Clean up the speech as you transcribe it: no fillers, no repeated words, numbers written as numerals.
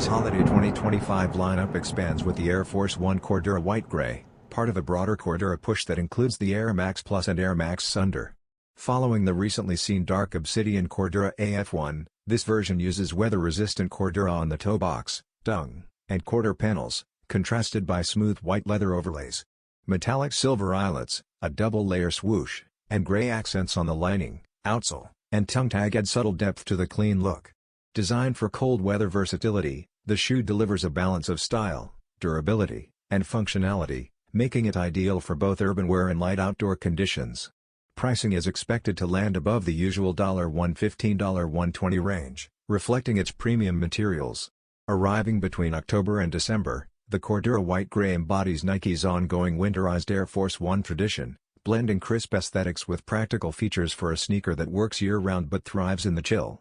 Nike's Holiday 2025 lineup expands with the Air Force 1 Cordura White Gray, part of a broader Cordura push that includes the Air Max Plus and Air Max Sunder. Following the recently seen dark Obsidian Cordura AF1, this version uses weather-resistant Cordura on the toe box, tongue, and quarter panels, contrasted by smooth white leather overlays. Metallic silver eyelets, a double-layer swoosh, and gray accents on the lining, outsole, and tongue tag add subtle depth to the clean look. Designed for cold weather versatility, the shoe delivers a balance of style, durability, and functionality, making it ideal for both urban wear and light outdoor conditions. Pricing is expected to land above the usual $115–$120 range, reflecting its premium materials. Arriving between October and December, the Cordura White Gray embodies Nike's ongoing winterized Air Force 1 tradition, blending crisp aesthetics with practical features for a sneaker that works year-round but thrives in the chill.